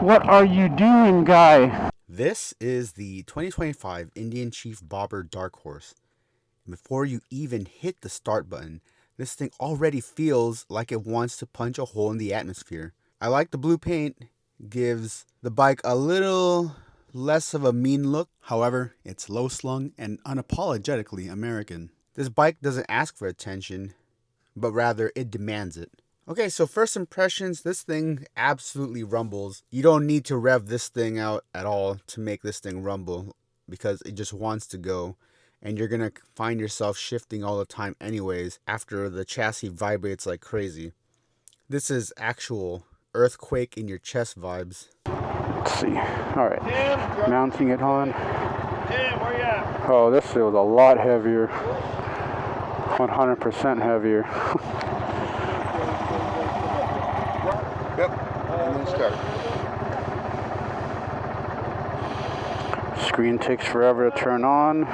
What are you doing, guy? This is the 2025 Indian Chief Bobber Dark Horse. Before you even hit the start button, this thing already feels like it wants to punch a hole in the atmosphere. I like the blue paint, gives the bike a little less of a mean look. However, it's low slung and unapologetically American. This bike doesn't ask for attention, but rather it demands it. Okay, so first impressions, this thing absolutely rumbles. You don't need to rev this thing out at all to make this thing rumble because it just wants to go. And you're going to find yourself shifting all the time anyways after the chassis vibrates like crazy. This is actual earthquake in your chest vibes. Let's see. All right. Tim, Mounting it on. Tim, where you at? Oh, this feels a lot heavier. 100% heavier. Yep, and then start. Screen takes forever to turn on.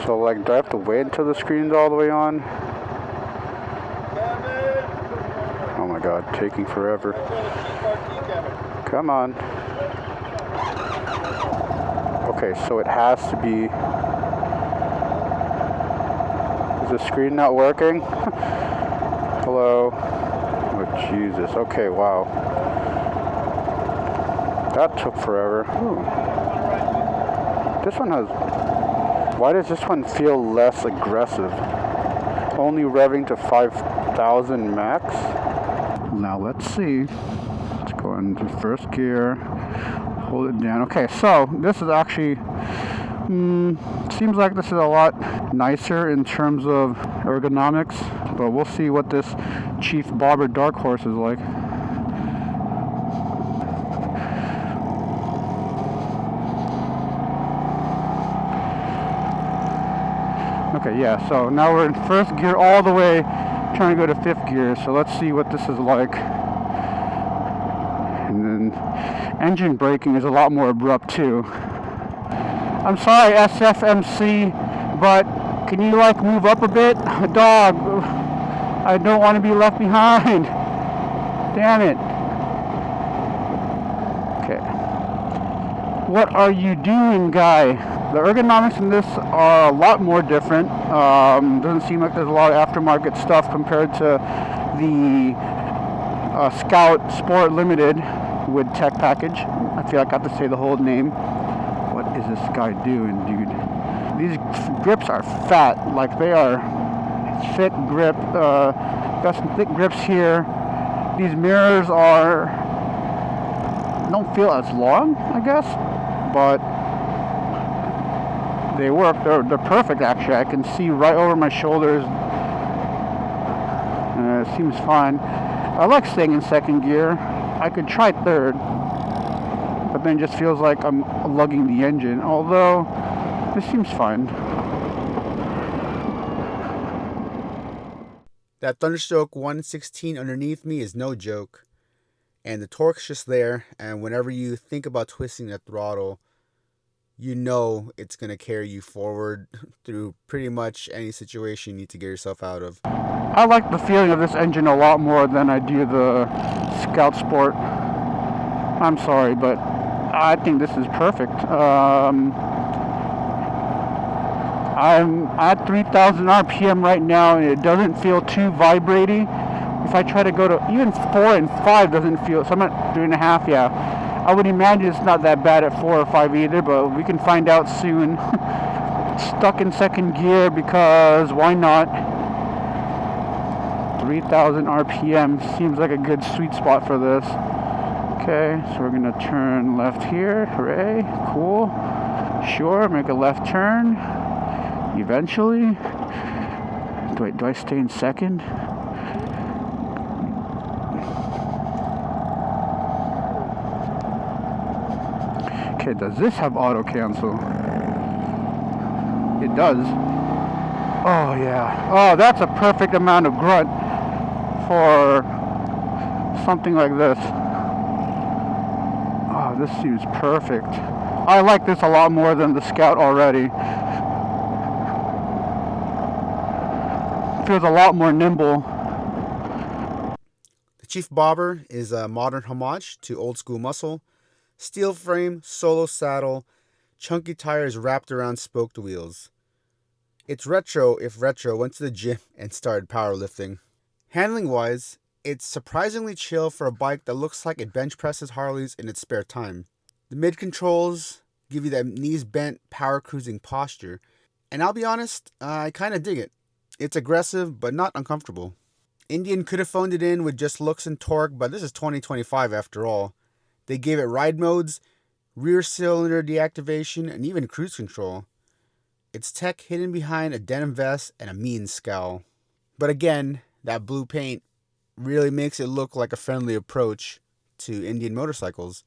So, like, do I have to wait until the screen's all the way on? Oh my god, taking forever. Come on. Okay, so it has to be... Is the screen not working? Hello? Oh, Jesus. Okay, wow. That took forever. Ooh. This one has... Why does this one feel less aggressive? Only revving to 5,000 max? Now let's see. Let's go into first gear. Hold it down. Okay, so this is actually... seems like this is a lot nicer in terms of ergonomics, but we'll see what this Chief Bobber Dark Horse is like. Okay, yeah, so now we're in first gear all the way, trying to go to fifth gear, so let's see what this is like. And then engine braking is a lot more abrupt too. I'm sorry, SFMC, but can you like move up a bit? Dog, I don't want to be left behind. Damn it. Okay. What are you doing, guy? The ergonomics in this are a lot more different. Doesn't seem like there's a lot of aftermarket stuff compared to the Scout Sport Limited with Tech Package. I feel like I have to say the whole name. What is this guy doing, dude? These grips are fat, like they are thick grip. Got some thick grips here. These mirrors don't feel as long, I guess, but they work. They're perfect, actually. I can see right over my shoulders. It seems fine. I like staying in second gear. I could try third, but then it just feels like I'm lugging the engine, although this seems fine. That Thunderstroke 116 underneath me is no joke, and the torque's just there, and whenever you think about twisting the throttle, you know it's going to carry you forward through pretty much any situation you need to get yourself out of. I like the feeling of this engine a lot more than I do the Scout Sport. I'm sorry, but I think this is perfect. I'm at 3,000 RPM right now, and it doesn't feel too vibrating. If I try to go to even 4 and 5, doesn't feel. So I'm at 3.5. Yeah, I would imagine it's not that bad at 4 or 5 either, but we can find out soon. Stuck in second gear because why not? 3,000 RPM seems like a good sweet spot for this. Okay, so we're gonna turn left here. Hooray! Cool. Sure, make a left turn. Eventually. Do I stay in second? Okay, does this have auto cancel? It does. Oh yeah. Oh, that's a perfect amount of grunt for something like this. Oh, this seems perfect. I like this a lot more than the Scout already. Feels a lot more nimble. The Chief Bobber is a modern homage to old school muscle. Steel frame, solo saddle, chunky tires wrapped around spoked wheels. It's retro if retro went to the gym and started powerlifting. Handling wise, it's surprisingly chill for a bike that looks like it bench presses Harleys in its spare time. The mid controls give you that knees bent power cruising posture, and I'll be honest, I kinda dig it. It's aggressive but not uncomfortable. Indian could have phoned it in with just looks and torque, but this is 2025 after all. They gave it ride modes, rear cylinder deactivation, and even cruise control. It's tech hidden behind a denim vest and a mean scowl. But again, that blue paint really makes it look like a friendly approach to Indian motorcycles,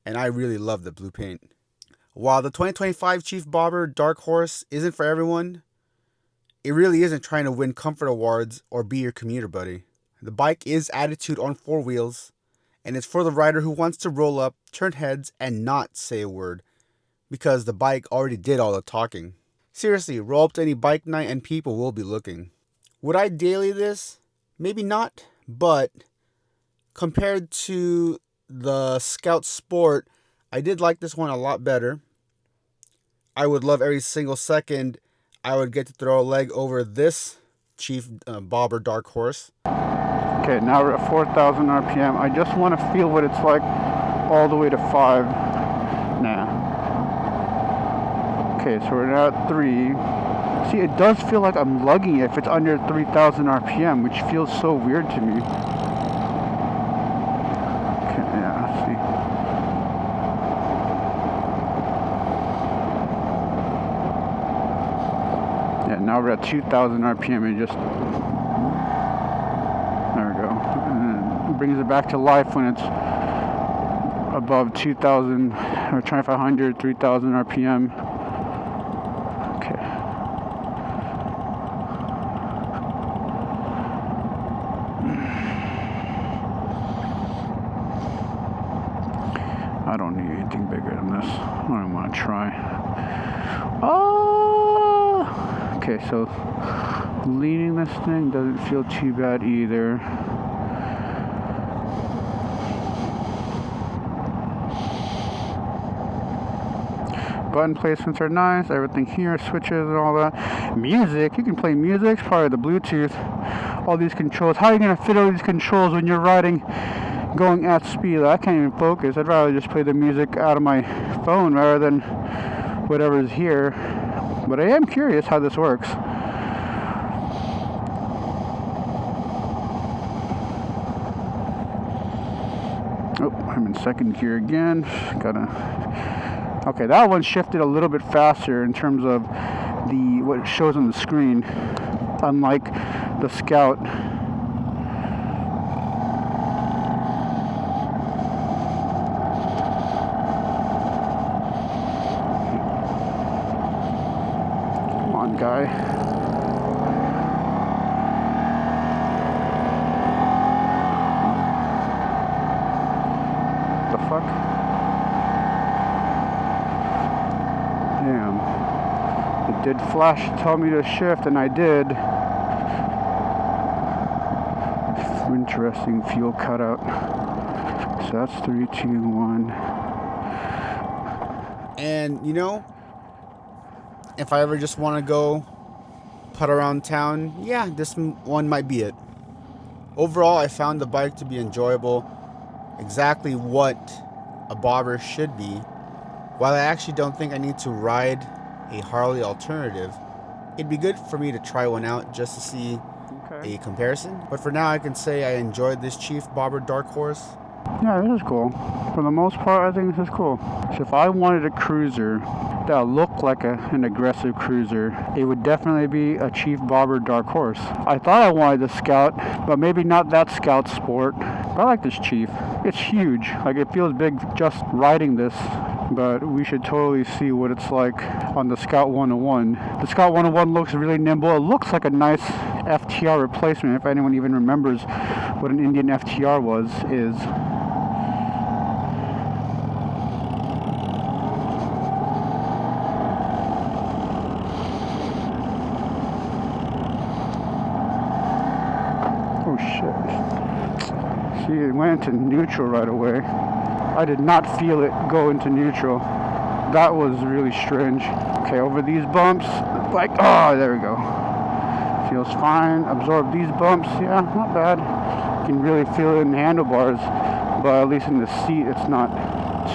and I really love the blue paint. While the 2025 Chief Bobber Dark Horse isn't for everyone, it really isn't trying to win comfort awards or be your commuter buddy. The bike is attitude on four wheels, and it's for the rider who wants to roll up, turn heads, and not say a word, because the bike already did all the talking. Seriously, roll up to any bike night and people will be looking. Would I daily this? Maybe not, but compared to the Scout Sport, I did like this one a lot better. I would love every single second I would get to throw a leg over this Chief Bobber Dark Horse. Okay, now we're at 4,000 RPM. I just want to feel what it's like all the way to 5. Nah. Okay, so we're now at 3. See, it does feel like I'm lugging it if it's under 3,000 RPM, which feels so weird to me. Okay, yeah, let's see. Yeah, now we're at 2,000 RPM and just... There we go. And then it brings it back to life when it's above 2,000 or 2,500, 3,000 RPM. Okay. I don't need anything bigger than this. I don't want to try. Oh! Okay, so leaning this thing doesn't feel too bad either. Button placements are nice. Everything here, switches and all that. Music, you can play music. It's part of the Bluetooth. All these controls. How are you going to fit all these controls when you're riding, going at speed? I can't even focus. I'd rather just play the music out of my phone rather than whatever's here. But I am curious how this works. Oh, I'm in second gear again. Okay, that one shifted a little bit faster in terms of what it shows on the screen, unlike the Scout. Come on, guy. The fuck? Damn. It did flash, tell me to shift, and I did. Interesting fuel cutout. So that's 3, 2, 1. And, you know, if I ever just want to go putt around town, yeah, this one might be it. Overall, I found the bike to be enjoyable, exactly what a bobber should be. While I actually don't think I need to ride a Harley alternative, it'd be good for me to try one out just to see a comparison. But for now, I can say I enjoyed this Chief Bobber Dark Horse. Yeah, this is cool. For the most part, I think this is cool. So if I wanted a cruiser that looked like an aggressive cruiser, it would definitely be a Chief Bobber Dark Horse. I thought I wanted the Scout, but maybe not that Scout Sport. But I like this Chief. It's huge. Like, it feels big just riding this. But we should totally see what it's like on the Scout 101. The Scout 101 looks really nimble. It looks like a nice FTR replacement, if anyone even remembers what an Indian FTR is. Oh shit. See, it went into neutral right away. I did not feel it go into neutral. That was really strange. Okay, over these bumps, like, oh, there we go. Feels fine. Absorb these bumps. Yeah, not bad. You can really feel it in the handlebars, but at least in the seat, it's not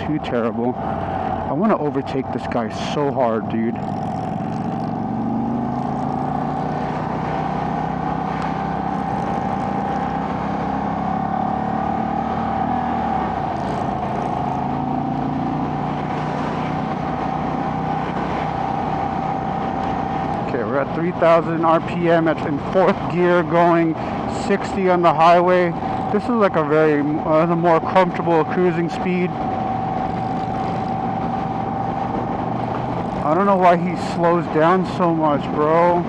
too terrible. I want to overtake this guy so hard, dude. Okay, we're at 3,000 RPM. It's in 4th gear, going 60 on the highway. This is like a very more comfortable cruising speed. I don't know why he slows down so much, bro.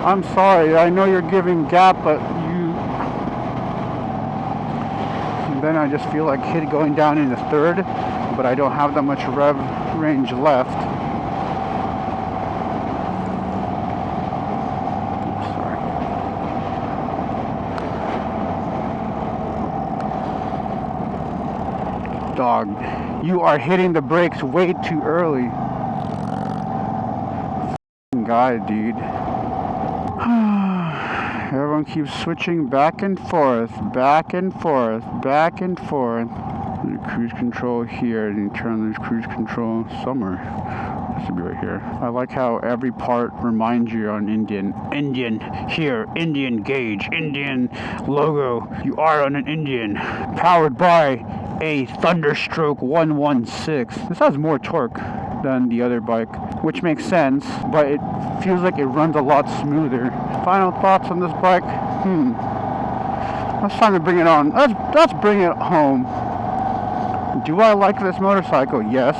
I'm sorry. I know you're giving gap, but you... And then I just feel like going down into 3rd, but I don't have that much rev range left. Dog, you are hitting the brakes way too early. F***ing guy, dude. Everyone keeps switching back and forth, back and forth, back and forth. Cruise control here, and you turn this cruise control somewhere. This should be right here. I like how every part reminds you on Indian. Indian here, Indian gauge, Indian logo. You are on an Indian. Powered by a Thunderstroke 116. This has more torque than the other bike, which makes sense, but it feels like it runs a lot smoother. Final thoughts on this bike? It's time to bring it on. Let's bring it home. Do I like this motorcycle? Yes.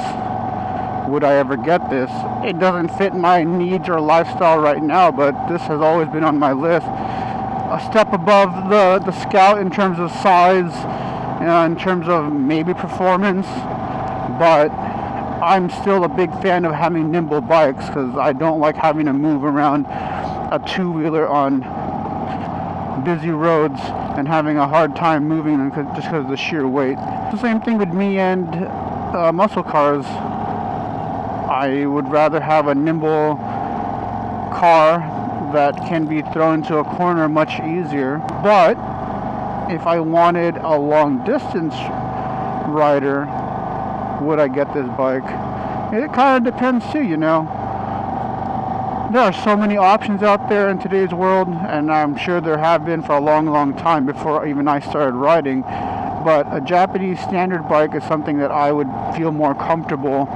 Would I ever get this? It doesn't fit my needs or lifestyle right now, but this has always been on my list. A step above the Scout in terms of size, in terms of maybe performance, but I'm still a big fan of having nimble bikes because I don't like having to move around a two-wheeler on busy roads and having a hard time moving them just because of the sheer weight. It's the same thing with me and muscle cars. I would rather have a nimble car that can be thrown into a corner much easier, but if I wanted a long distance rider, would I get this bike? It kind of depends too, you know. There are so many options out there in today's world, and I'm sure there have been for a long time before even I started riding, but a Japanese standard bike is something that I would feel more comfortable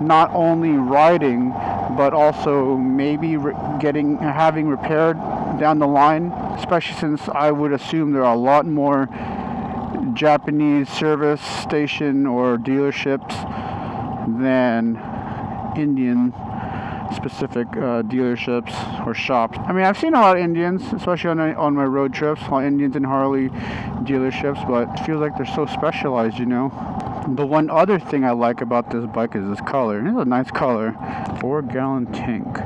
not only riding, but also maybe having repaired down the line, especially since I would assume there are a lot more Japanese service station or dealerships than Indian specific dealerships or shops. I mean, I've seen a lot of Indians, especially on my road trips, a lot of Indians and Harley dealerships, but it feels like they're so specialized, you know. The one other thing I like about this bike is this color. It's a nice color. 4-gallon tank.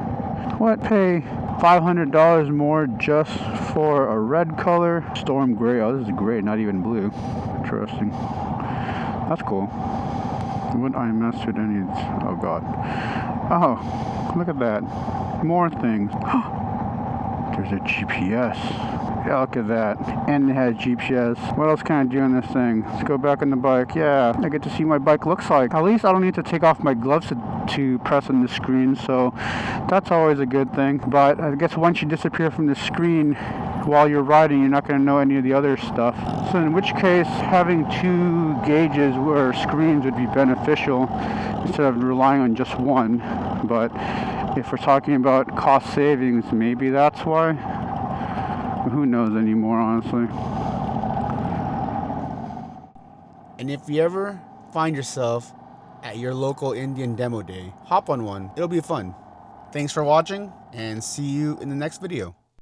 What, pay $500 more just for a red color? Storm gray. Oh, this is gray, not even blue. Interesting. That's cool. What I mastered any... Oh, God. Oh, look at that. More things. There's a GPS. Yeah, look at that. And it has GPS. What else can I do on this thing? Let's go back on the bike. Yeah, I get to see what my bike looks like. At least I don't need to take off my gloves to press on the screen, so that's always a good thing. But I guess once you disappear from the screen while you're riding, you're not going to know any of the other stuff. So in which case, having 2 gauges or screens would be beneficial instead of relying on just one. But if we're talking about cost savings, maybe that's why. Who knows anymore, honestly. And if you ever find yourself at your local Indian demo day, hop on one. It'll be fun. Thanks for watching, and see you in the next video.